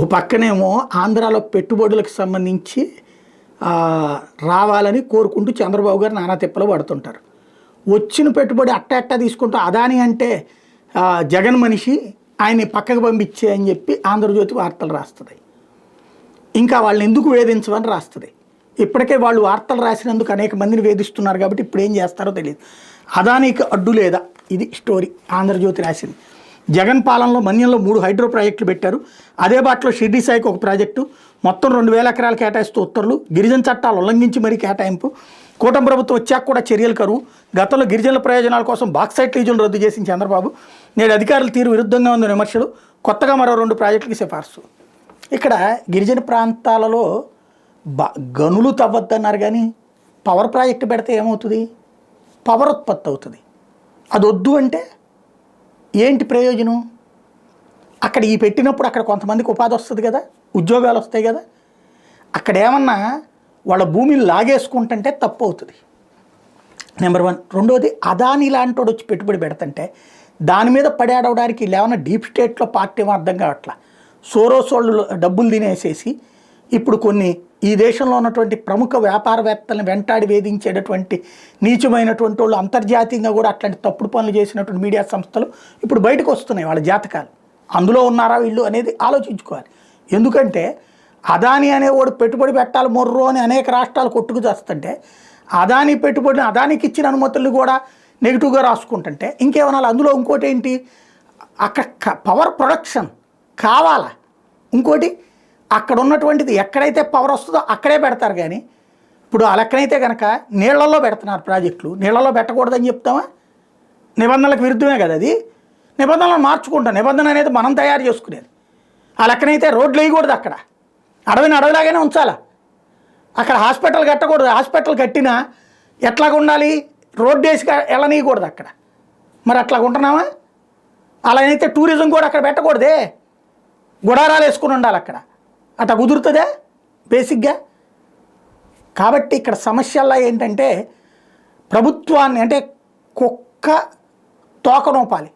ఓ పక్కనేమో ఆంధ్రాలో పెట్టుబడులకు సంబంధించి రావాలని కోరుకుంటూ చంద్రబాబు గారు నానా తిప్పలు పడుతుంటారు. వచ్చిన పెట్టుబడి అట్ట తీసుకుంటూ అదాని అంటే జగన్ మనిషి ఆయన్ని పక్కకు పంపించే అని చెప్పి ఆంధ్రజ్యోతి వార్తలు రాస్తుంది. ఇంకా వాళ్ళని ఎందుకు వేధించమని రాస్తుంది. ఇప్పటికే వాళ్ళు వార్తలు రాసినందుకు అనేక మందిని వేధిస్తున్నారు కాబట్టి ఇప్పుడు ఏం చేస్తారో తెలియదు. అదానికి అడ్డు లేదా, ఇది స్టోరీ ఆంధ్రజ్యోతి రాసింది. జగన్ పాలనలో మన్యంలో 3 హైడ్రో ప్రాజెక్టులు పెట్టారు. అదే బాటలో షిర్డీ సాయికి ఒక ప్రాజెక్టు, మొత్తం 2000 ఎకరాలు కేటాయిస్తూ ఉత్తర్వులు, గిరిజన చట్టాలు ఉల్లంఘించి మరీ కేటాయింపు, కూటమి ప్రభుత్వం వచ్చాక కూడా చర్యలు కరువు, గతంలో గిరిజనుల ప్రయోజనాల కోసం బాక్సైట్ లీజులు రద్దు చేసిన చంద్రబాబు, నేడు అధికారుల తీరు విరుద్ధంగా ఉన్న విమర్శలు, కొత్తగా మరో 2 ప్రాజెక్టులకి సిఫార్సు. ఇక్కడ గిరిజన ప్రాంతాలలో గనులు తవ్వద్దన్నారు కానీ పవర్ ప్రాజెక్టు పెడితే ఏమవుతుంది? పవర్ ఉత్పత్తి అవుతుంది. అది వద్దు అంటే ఏంటి ప్రయోజనం? అక్కడ ఈ పెట్టినప్పుడు అక్కడ కొంతమందికి ఉపాధి వస్తుంది కదా, ఉద్యోగాలు వస్తాయి కదా. అక్కడ ఏమన్నా వాళ్ళ భూమిని లాగేసుకుంటుంటే తప్పు అవుతుంది, నెంబర్ 1. రెండోది, అదాని లాంటి వాడు వచ్చి పెట్టుబడి పెడుతుంటే దాని మీద పడేడవడానికి లేవన్నా డీప్ స్టేట్లో పార్టీ ఏమో అర్థం కావట్లా. సోరోస్ వాళ్ళు డబ్బులు తినేసేసి ఇప్పుడు కొన్ని ఈ దేశంలో ఉన్నటువంటి ప్రముఖ వ్యాపారవేత్తలను వెంటాడి వేధించేటటువంటి నీచమైనటువంటి వాళ్ళు అంతర్జాతీయంగా కూడా అట్లాంటి తప్పుడు పనులు చేసినటువంటి మీడియా సంస్థలు ఇప్పుడు బయటకు వస్తున్నాయి. వాళ్ళ జాతకాలు అందులో ఉన్నారా వీళ్ళు అనేది ఆలోచించుకోవాలి. ఎందుకంటే అదాని అనేవాడు పెట్టుబడి పెట్టాలి మొర్రో అని అనేక రాష్ట్రాలు కొట్టుకు చేస్తుంటే అదాని పెట్టుబడిని అదానికి ఇచ్చిన అనుమతులు కూడా నెగిటివ్గా రాసుకుంటుంటే ఇంకేమన్నా. అందులో ఇంకోటి ఏంటి, అక్కడ పవర్ ప్రొడక్షన్ కావాలా. ఇంకోటి, అక్కడ ఉన్నటువంటిది ఎక్కడైతే పవర్ వస్తుందో అక్కడే పెడతారు. కానీ ఇప్పుడు ఆ లెక్కనైతే కనుక నీళ్లలో పెడుతున్నారు ప్రాజెక్టులు, నీళ్లలో పెట్టకూడదని చెప్తామా? నిబంధనలకు విరుద్ధమే కదా అది. నిబంధనలను మార్చుకుంటాం. నిబంధన అనేది మనం తయారు చేసుకునేది. ఆ లెక్కనైతే రోడ్లు వేయకూడదు, అక్కడ అడవిని అడవిలాగానే ఉంచాలా. అక్కడ హాస్పిటల్ కట్టకూడదు, హాస్పిటల్ కట్టినా ఎట్లాగా ఉండాలి, రోడ్డు వేసి వెళ్ళనీయకూడదు అక్కడ. మరి అట్లాగ ఉంటున్నామా? అలాగైతే టూరిజం కూడా అక్కడ పెట్టకూడదే, గుడారాలు వేసుకుని ఉండాలి అక్కడ. అట్లా కుదురుతుందే బేసిక్గా. కాబట్టి ఇక్కడ సమస్యల్లో ఏంటంటే ప్రభుత్వాన్ని అంటే కుక్క తోక నోపాలి,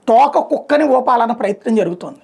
తోక కుక్కని ఓపాలన్న ప్రయత్నం జరుగుతుంది.